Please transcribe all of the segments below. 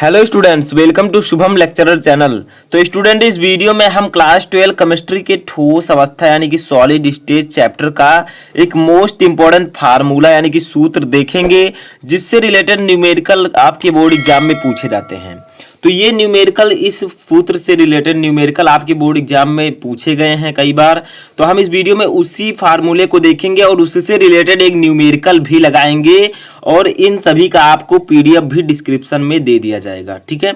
Hello students, welcome to Shubham lecturer channel. तो student, इस video में हम क्लास 12 केमिस्ट्री के ठोस अवस्था यानी कि सॉलिड स्टेट चैप्टर का एक मोस्ट इंपॉर्टेंट फार्मूला यानी कि सूत्र देखेंगे, जिससे रिलेटेड न्यूमेरिकल आपके बोर्ड एग्जाम में पूछे जाते हैं। तो ये न्यूमेरिकल, इस सूत्र से रिलेटेड न्यूमेरिकल आपके बोर्ड एग्जाम में पूछे गए हैं कई बार। तो हम इस वीडियो में उसी फार्मूले को देखेंगे और उससे रिलेटेड एक न्यूमेरिकल भी लगाएंगे और इन सभी का आपको पीडीएफ भी डिस्क्रिप्शन में दे दिया जाएगा। ठीक है,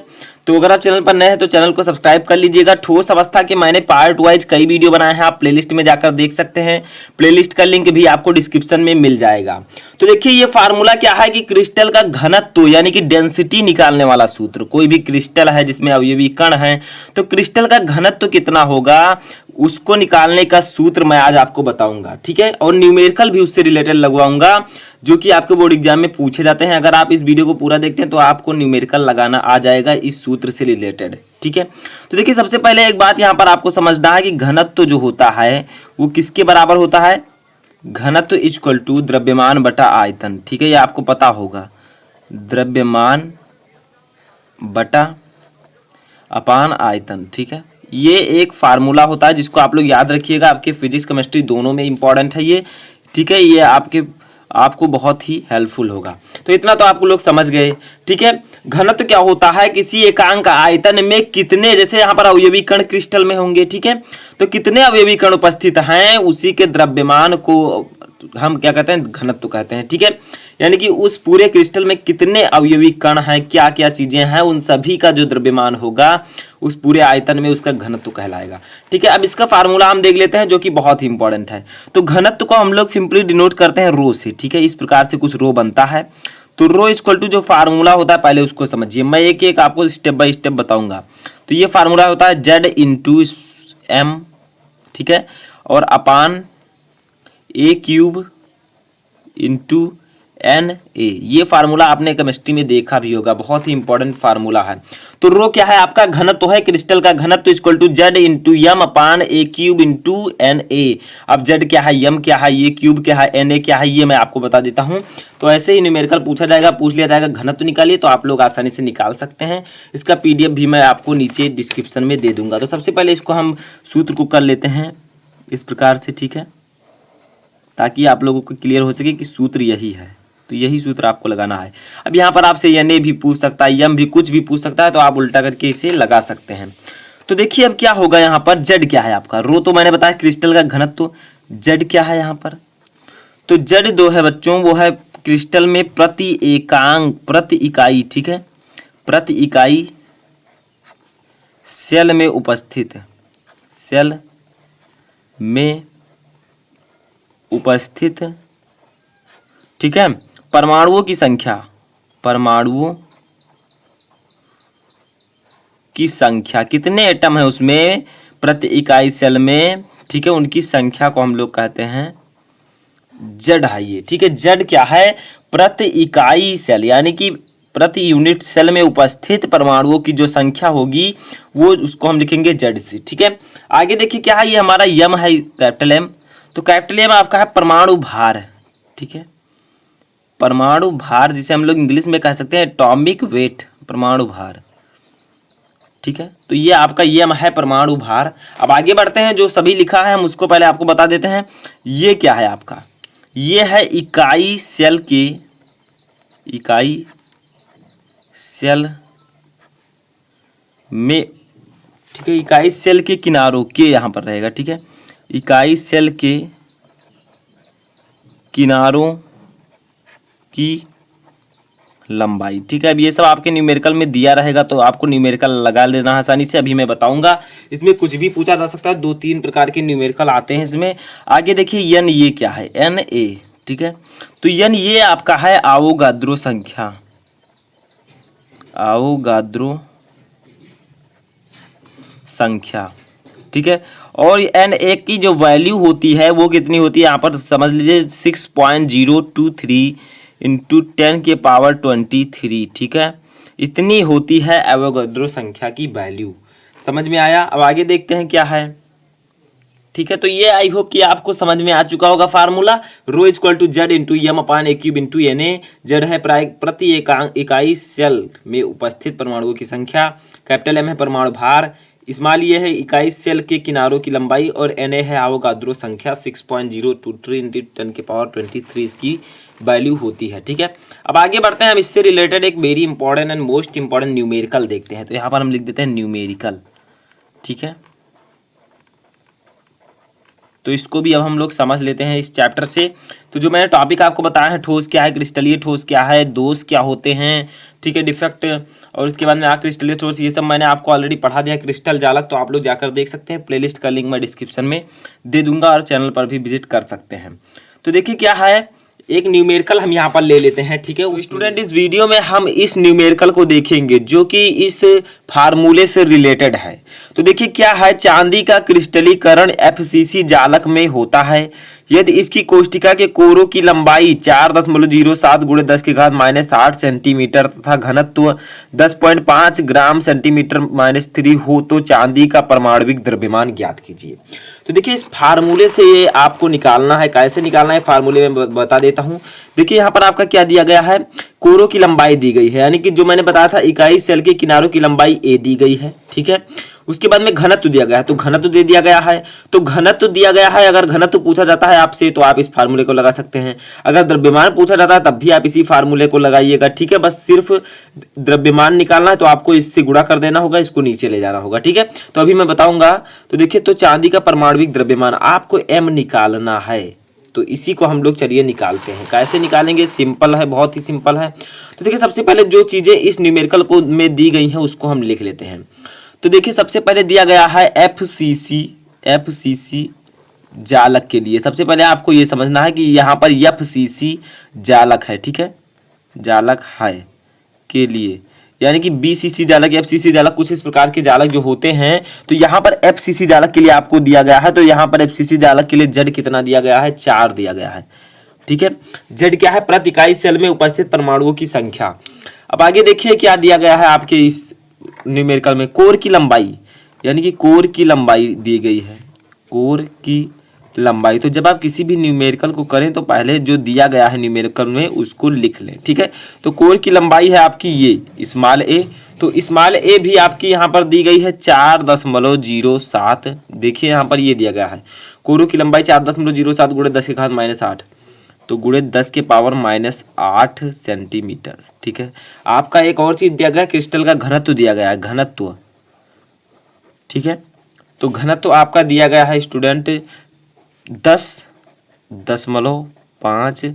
तो अगर आप चैनल पर नए हैं तो चैनल को सब्सक्राइब कर लीजिएगा। ठोस अवस्था के मैंने पार्ट वाइज कई वीडियो बनाए हैं, आप प्लेलिस्ट में जाकर देख सकते हैं। प्लेलिस्ट का लिंक भी आपको डिस्क्रिप्शन में मिल जाएगा। तो देखिए, ये फार्मूला क्या है कि क्रिस्टल का घनत्व यानी कि डेंसिटी निकालने वाला सूत्र। कोई भी क्रिस्टल है जिसमें अवयवी कण है, तो क्रिस्टल का घनत्व कितना होगा उसको निकालने का सूत्र मैं आज आपको बताऊंगा। ठीक है, और न्यूमेरिकल भी उससे रिलेटेड लगवाऊंगा जो कि आपके बोर्ड एग्जाम में पूछे जाते हैं। अगर आप इस वीडियो को पूरा देखते हैं तो आपको न्यूमेरिकल लगाना आ जाएगा इस सूत्र से रिलेटेड। ठीक है, तो देखिए, सबसे पहले एक बात यहाँ पर आपको समझना है कि घनत्व जो होता है वो किसके बराबर होता है। घनत्व इक्वल टू द्रव्यमान बटा आयतन। ठीक है, ये आपको पता होगा, द्रव्यमान बटा अपान आयतन। ठीक है, ये एक फार्मूला होता है जिसको आप लोग याद रखिएगा, आपके फिजिक्स केमिस्ट्री दोनों में इंपॉर्टेंट है ये। ठीक है, ये आपको बहुत ही हेल्पफुल होगा। तो इतना तो आप लोग समझ गए। ठीक है, घनत्व क्या होता है, किसी एकांक आयतन में कितने, जैसे यहाँ पर अवयवी कण क्रिस्टल में होंगे। ठीक है, तो कितने अवयवी कण उपस्थित हैं उसी के द्रव्यमान को हम क्या कहते हैं, घनत्व कहते हैं। ठीक है, यानी कि उस पूरे क्रिस्टल में कितने अवयवी कण हैं, क्या क्या चीजें हैं, उन सभी का जो द्रव्यमान होगा उस पूरे आयतन में उसका घनत्व कहलाएगा। ठीक है, अब इसका फार्मूला हम देख लेते हैं जो कि बहुत ही इंपॉर्टेंट है। तो घनत्व को हम लोग सिंपली डिनोट करते हैं रो से। ठीक है, इस प्रकार से कुछ रो बनता है। तो रो इक्वल टू जो फार्मूला होता है पहले उसको समझिए, मैं एक एक आपको स्टेप बाय स्टेप बताऊंगा। तो ये फार्मूला होता है जेड इंटू एम। ठीक है, और अपान ए क्यूब इंटू एन ए। ये फार्मूला आपने केमिस्ट्री में देखा भी होगा, बहुत ही इंपॉर्टेंट फार्मूला है। तो रो क्या है आपका, घनत्व है क्रिस्टल का घनत्व equal to Z into M upon a cube into N A. अब जेड क्या है, एम क्या है, ये क्यूब क्या है, एन ए क्या है, ये मैं आपको बता देता हूं। तो ऐसे ही न्यूमेरिकल पूछा जाएगा, पूछ लिया जाएगा घनत्व निकालिए, तो आप लोग आसानी से निकाल सकते हैं। इसका पीडीएफ भी मैं आपको नीचे डिस्क्रिप्शन में दे दूंगा। तो सबसे पहले इसको हम सूत्र को कर लेते हैं इस प्रकार से। ठीक है, ताकि आप लोगों को क्लियर हो सके कि सूत्र यही है। तो यही सूत्र आपको लगाना है। अब यहाँ पर आपसे एन ए भी पूछ सकता है, एम भी, कुछ भी पूछ सकता है, तो आप उल्टा करके इसे लगा सकते हैं। तो देखिए अब क्या होगा, यहाँ पर जेड क्या है आपका, रो तो मैंने बताया क्रिस्टल का घनत्व। जेड क्या है यहाँ पर, तो जेड दो है बच्चों, वो है क्रिस्टल में प्रति एकांक, प्रति इकाई। ठीक है, प्रति इकाई सेल में उपस्थित, सेल में उपस्थित, ठीक है, परमाणुओं की संख्या, परमाणुओं की संख्या, कितने एटम है उसमें प्रति इकाई सेल में। ठीक है, उनकी संख्या को हम लोग कहते हैं जेड है ये। ठीक है, जेड क्या है, प्रति इकाई सेल यानी कि प्रति यूनिट सेल में उपस्थित परमाणुओं की जो संख्या होगी वो, उसको हम लिखेंगे जेड से। ठीक है, आगे देखिए क्या है, ये हमारा यम है, कैपिटल एम। तो कैपिटल एम आपका है परमाणु भार। ठीक है, परमाणु भार जिसे हम लोग इंग्लिश में कह सकते हैं एटॉमिक वेट, परमाणु भार। ठीक है, तो ये आपका यम है परमाणु भार। अब आगे बढ़ते हैं, जो सभी लिखा है हम उसको पहले आपको बता देते हैं। ये क्या है आपका, ये है इकाई सेल के, इकाई सेल में। ठीक है, इकाई सेल के किनारों के यहाँ पर रहेगा। ठीक है, इकाई सेल के किनारों की लंबाई। ठीक है, अब ये सब आपके न्यूमेरिकल में दिया रहेगा, तो आपको न्यूमेरिकल लगा लेना आसानी से। अभी मैं बताऊंगा, इसमें कुछ भी पूछा जा सकता है, 2-3 प्रकार के न्यूमेरिकल आते हैं इसमें। आगे देखिए एन, ये क्या है, एन ए। ठीक है, तो एन ये आपका है आवोगाद्रो संख्या, आवोगाद्रो संख्या। ठीक है, और एन ए की जो वैल्यू होती है वो कितनी होती है, यहाँ पर समझ लीजिए 6.023 इंटू 10 के पावर 23। ठीक है, इतनी होती है एवोगाद्रो संख्या की वैल्यू। समझ में आया। अब आगे देखते हैं क्या है। ठीक है। तो ये आई होप कि आपको समझ में आ चुका होगा formula. Rho equal to Z into M upon a cube into N A. Z है प्रति इकाई सेल में उपस्थित परमाणुओं की संख्या, कैपिटल एम है परमाणु भार, स्मॉल ये है इकाई सेल के किनारों की लंबाई और एन ए है आवोगाद्रो संख्या 6.023 इंटू 10⁻23 इसकी वैल्यू होती है। ठीक है, अब आगे बढ़ते हैं। हम इससे रिलेटेड एक very important and most important numerical देखते हैं। तो यहाँ पर हम लिख देते हैं न्यूमेरिकल। ठीक है, तो इसको भी अब हम लोग समझ लेते हैं इस चैप्टर से। तो जो मैंने टॉपिक आपको बताया है, ठोस क्या है, क्रिस्टलीय ठोस क्या है, दोष क्या होते हैं, ठीक है, डिफेक्ट, और उसके बाद में क्रिस्टलीय ठोस, ये सब मैंने आपको ऑलरेडी पढ़ा दिया। क्रिस्टल जालक तो आप लोग जाकर देख सकते हैं, प्लेलिस्ट का लिंक मैं डिस्क्रिप्शन में दे दूंगा और चैनल पर भी विजिट कर सकते हैं। तो देखिए क्या है, एक न्यूमेरिकल हम यहाँ पर ले लेते हैं। ठीक है स्टूडेंट, इस वीडियो में हम इस न्यूमेरिकल को देखेंगे जो कि इस फार्मूले से रिलेटेड है। तो देखिए क्या है, चांदी का क्रिस्टलीकरण FCC जालक में होता है यदि इसकी कोष्टिका के कोरों की लंबाई 4.07 × 10⁻⁻8 सेंटीमीटर तथा घनत्व 10.5 ग्राम सेंटीमीटर-3 हो तो चांदी का परमाणविक द्रव्यमान ज्ञात कीजिए। तो देखिए इस फार्मूले से ये आपको निकालना है। कैसे निकालना है फार्मूले में बता देता हूं। देखिए यहाँ पर आपका क्या दिया गया है, कोरों की लंबाई दी गई है, यानी कि जो मैंने बताया था इकाई सेल के किनारों की लंबाई a दी गई है। ठीक है, उसके बाद में घनत्व दिया गया है, तो घनत्व दे दिया गया है। तो घनत्व दिया गया है, अगर घनत्व पूछा जाता है आपसे तो आप इस फार्मूले को लगा सकते हैं। अगर द्रव्यमान पूछा जाता है तब भी आप इसी फार्मूले को लगाइएगा। ठीक है, बस सिर्फ द्रव्यमान निकालना है तो आपको इससे गुणा कर देना होगा, इसको नीचे ले जाना होगा। ठीक है, तो अभी मैं बताऊंगा। तो देखिए, तो चांदी का परमाणविक द्रव्यमान आपको m निकालना है, तो इसी को हम लोग चलिए निकालते हैं। कैसे निकालेंगे, सिंपल है, बहुत ही सिंपल है। तो देखिए सबसे पहले जो चीजें इस न्यूमेरिकल को में दी गई हैं उसको हम लिख लेते हैं। तो देखिए सबसे पहले दिया गया है FCC जालक के लिए। सबसे पहले आपको ये समझना है कि यहाँ पर FCC जालक है। ठीक है, जालक है के लिए, यानी कि BCC जालक, FCC जालक, कुछ इस प्रकार के जालक जो होते हैं। तो यहाँ पर FCC जालक के लिए आपको दिया गया है। तो यहाँ पर FCC जालक के लिए Z कितना दिया गया है, 4 दिया गया है। ठीक है, Z क्या है, प्रति इकाई सेल में उपस्थित परमाणुओं की संख्या। अब आगे देखिए क्या दिया गया है आपके इस न्यूमेरिकल में, कोर की लंबाई, यानी कि कोर की लंबाई दी गई है, कोर की लंबाई। तो जब आप किसी भी न्यूमेरिकल को करें तो पहले जो दिया गया है न्यूमेरिकल में उसको लिख लें। ठीक है, तो कोर की लंबाई है आपकी ये स्मॉल a, तो स्मॉल a भी आपकी यहाँ पर दी गई है 4.07। देखिए यहाँ पर ये दिया गया है, कोरों की लंबाई 4.07 × 10⁻⁻8, तो गुणे 10⁻⁻8 सेंटीमीटर। ठीक है, आपका एक और चीज दिया गया है, क्रिस्टल का घनत्व दिया गया है, घनत्व। ठीक है, तो घनत्व आपका दिया गया है स्टूडेंट 10.5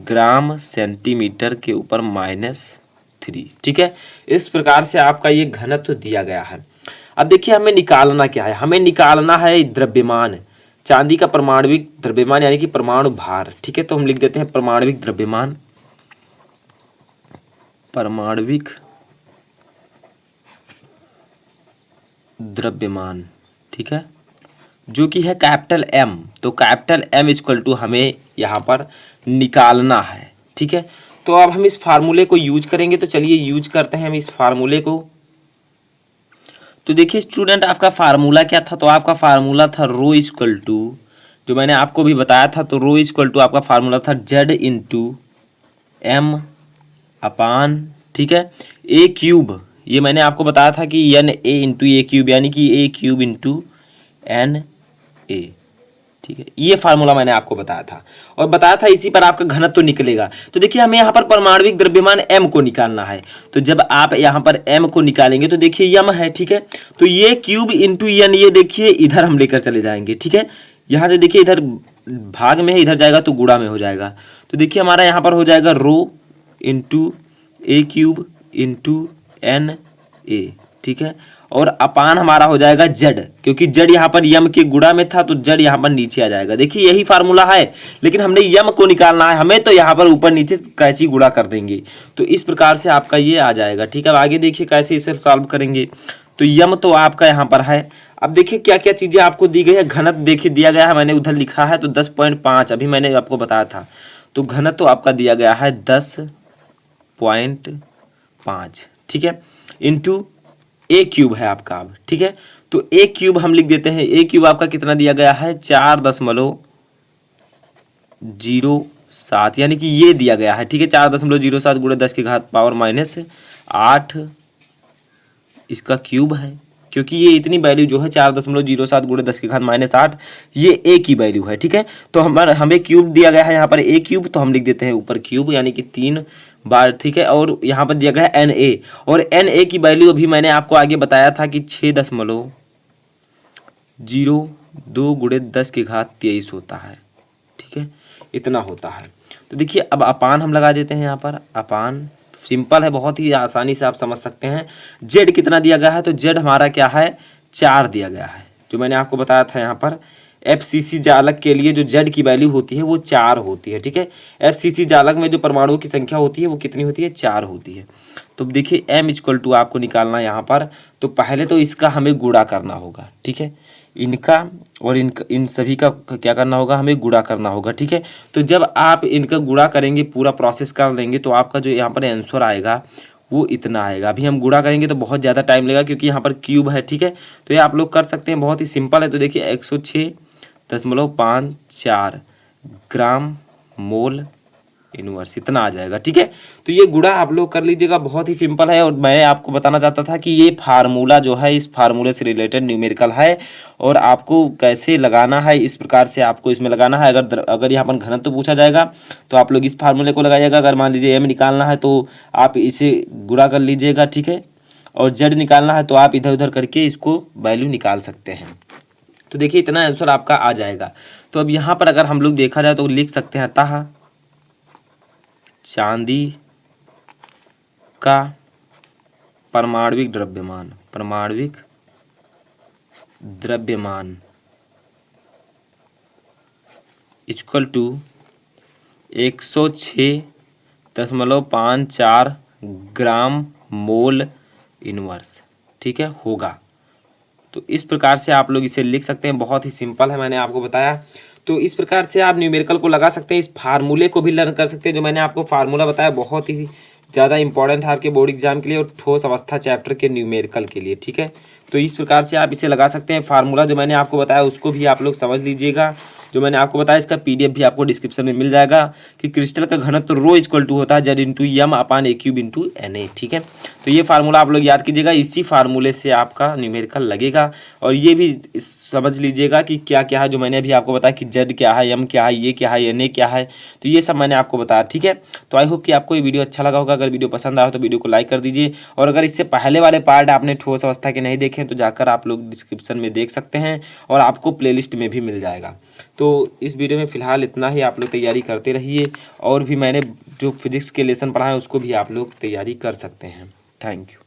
ग्राम सेंटीमीटर के ऊपर -3। ठीक है, इस प्रकार से आपका ये घनत्व दिया गया है। अब देखिए हमें निकालना क्या है, हमें निकालना है द्रव्यमान, चांदी का परमाणविक द्रव्यमान यानी कि परमाणु भार। ठीक है, तो हम लिख देते हैं परमाणविक द्रव्यमान, परमाणविक द्रव्यमान। ठीक है, जो कि है कैपिटल M। तो कैपिटल M इक्वल टू हमें यहाँ पर निकालना है। ठीक है, तो अब हम इस फार्मूले को यूज करेंगे। तो चलिए यूज करते हैं हम इस फार्मूले को। तो देखिए स्टूडेंट, आपका फार्मूला क्या था, तो आपका फार्मूला था रो इक्वल टू, जो मैंने आपको भी बताया था, तो रो इक्वल टू आपका फार्मूला था Z इंटू M अपान, ठीक है, A क्यूब। ये मैंने आपको बताया था कि NA इंटू A क्यूब, यानी कि A क्यूब इंटू NA। ठीक है, ये फार्मूला मैंने आपको बताया था और बताया था इसी पर आपका घनत्व तो निकलेगा। तो देखिए हमें यहाँ पर परमाणविक द्रव्यमान M को निकालना है। तो जब आप यहाँ पर M को निकालेंगे तो देखिए M है। ठीक है, तो ये क्यूब इंटू N, ये देखिए इधर हम लेकर चले जाएंगे। ठीक है, यहाँ से देखिए इधर भाग में है, इधर जाएगा तो गुणा में हो जाएगा। तो देखिए हमारा यहाँ पर हो जाएगा rho into A cube into NA। ठीक है, और अपान हमारा हो जाएगा Z, क्योंकि Z यहाँ पर यम के गुणा में था तो Z यहाँ पर नीचे आ जाएगा। देखिए यही फार्मूला है, लेकिन हमने यम को निकालना है हमें, तो यहाँ पर ऊपर नीचे कैची गुणा कर देंगे। तो इस प्रकार से आपका ये आ जाएगा। ठीक है, अब आगे देखिए कैसे इसे सॉल्व करेंगे। तो यम तो आपका यहाँ पर है। अब देखिए क्या क्या चीजें आपको दी गई है। घनत्व देखिए दिया गया है, मैंने उधर लिखा है तो 10.5, अभी मैंने आपको बताया था। तो घनत्व तो आपका दिया गया है 10.5। ठीक है, इंटू A क्यूब है आपका। अब ठीक है, तो ए क्यूब हम लिख देते हैं। ए क्यूब आपका कितना दिया गया है 4.07, यानी कि ये दिया गया है, ठीक है। 4.07 गुणे 10 की घात पावर -8 इसका क्यूब है, क्योंकि ये इतनी वैल्यू जो है 4.07 गुणे 10 की घात -8 ये ए की वैल्यू है, ठीक है। तो हमें क्यूब दिया गया है यहाँ पर ए क्यूब, तो हम लिख देते हैं ऊपर क्यूब यानी कि 3 बार, ठीक है। और यहाँ पर दिया गया है एन ए, और एन ए की वैल्यू अभी मैंने आपको आगे बताया था कि 6.02 गुणे 10 की घात 23 होता है, ठीक है, इतना होता है। तो देखिए अब अपान हम लगा देते हैं यहाँ पर। अपान सिंपल है, बहुत ही आसानी से आप समझ सकते हैं। जेड कितना दिया गया है, तो जेड हमारा क्या है 4 दिया गया है, जो मैंने आपको बताया था यहाँ पर। एफसीसी जालक के लिए जो जेड की वैल्यू होती है वो 4 होती है, ठीक है। एफसीसी जालक में जो परमाणुओं की संख्या होती है वो कितनी होती है 4 होती है। तो देखिए एम इक्वल टू आपको निकालना है यहाँ पर, तो पहले तो इसका हमें गुणा करना होगा, ठीक है। इनका और इन सभी का क्या करना होगा, हमें गुणा करना होगा, ठीक है। तो जब आप इनका गुणा करेंगे, पूरा प्रोसेस कर लेंगे, तो आपका जो यहाँ पर आंसर आएगा वो इतना आएगा। अभी हम गुणा करेंगे तो बहुत ज़्यादा टाइम लगेगा, क्योंकि यहाँ पर क्यूब है, ठीक है। तो ये आप लोग कर सकते हैं, बहुत ही सिंपल है। तो देखिए 106.54 ग्राम मोल इनवर्स इतना आ जाएगा, ठीक है। तो ये गुणा आप लोग कर लीजिएगा, बहुत ही सिंपल है। और मैं आपको बताना चाहता था कि ये फार्मूला जो है इस फार्मूले से रिलेटेड न्यूमेरिकल है, और आपको कैसे लगाना है इस प्रकार से आपको इसमें लगाना है। अगर यहाँ पर घनत्व तो पूछा जाएगा तो आप लोग इस फार्मूले को लगाइएगा। अगर मान लीजिए एम निकालना है तो आप इसे गुणा कर लीजिएगा, ठीक है। और जेड निकालना है तो आप इधर उधर करके इसको वैल्यू निकाल सकते हैं। तो देखिए इतना आंसर आपका आ जाएगा। तो अब यहाँ पर अगर हम लोग देखा जाए तो लिख सकते हैं, अतः चांदी का परमाणविक द्रव्यमान equal to 106.54 gram mole inverse, ठीक है, होगा। तो इस प्रकार से आप लोग इसे लिख सकते हैं, बहुत ही सिंपल है, मैंने आपको बताया। तो इस प्रकार से आप न्यूमेरिकल को लगा सकते हैं, इस फार्मूले को भी लर्न कर सकते हैं। जो मैंने आपको फार्मूला बताया बहुत ही ज़्यादा इंपॉर्टेंट है आपके बोर्ड एग्जाम के लिए और ठोस अवस्था चैप्टर के न्यूमेरिकल के लिए, ठीक है। तो इस प्रकार से आप इसे लगा सकते हैं। फार्मूला जो मैंने आपको बताया उसको भी आप लोग समझ लीजिएगा। जो मैंने आपको बताया इसका PDF भी आपको डिस्क्रिप्शन में मिल जाएगा कि क्रिस्टल का घनत्व रो इक्वल टू होता है Z into M upon a cube into Na, ठीक है। तो ये फार्मूला आप लोग याद कीजिएगा, इसी फार्मूले से आपका न्यूमेरिकल लगेगा। और ये भी समझ लीजिएगा कि क्या क्या है, जो मैंने अभी आपको बताया कि जेड क्या है, एम क्या है, ये क्या है, Na क्या है, तो ये सब मैंने आपको बताया, ठीक है। तो आई होप कि आपको ये वीडियो अच्छा लगा होगा। अगर वीडियो पसंद आया तो वीडियो को लाइक कर दीजिए, और अगर इससे पहले वाले पार्ट आपने ठोस अवस्था के नहीं देखे तो जाकर आप लोग डिस्क्रिप्शन में देख सकते हैं, और आपको प्लेलिस्ट में भी मिल जाएगा। तो इस वीडियो में फ़िलहाल इतना ही, आप लोग तैयारी करते रहिए, और भी मैंने जो फिजिक्स के लेसन पढ़ाए उसको भी आप लोग तैयारी कर सकते हैं। Thank you.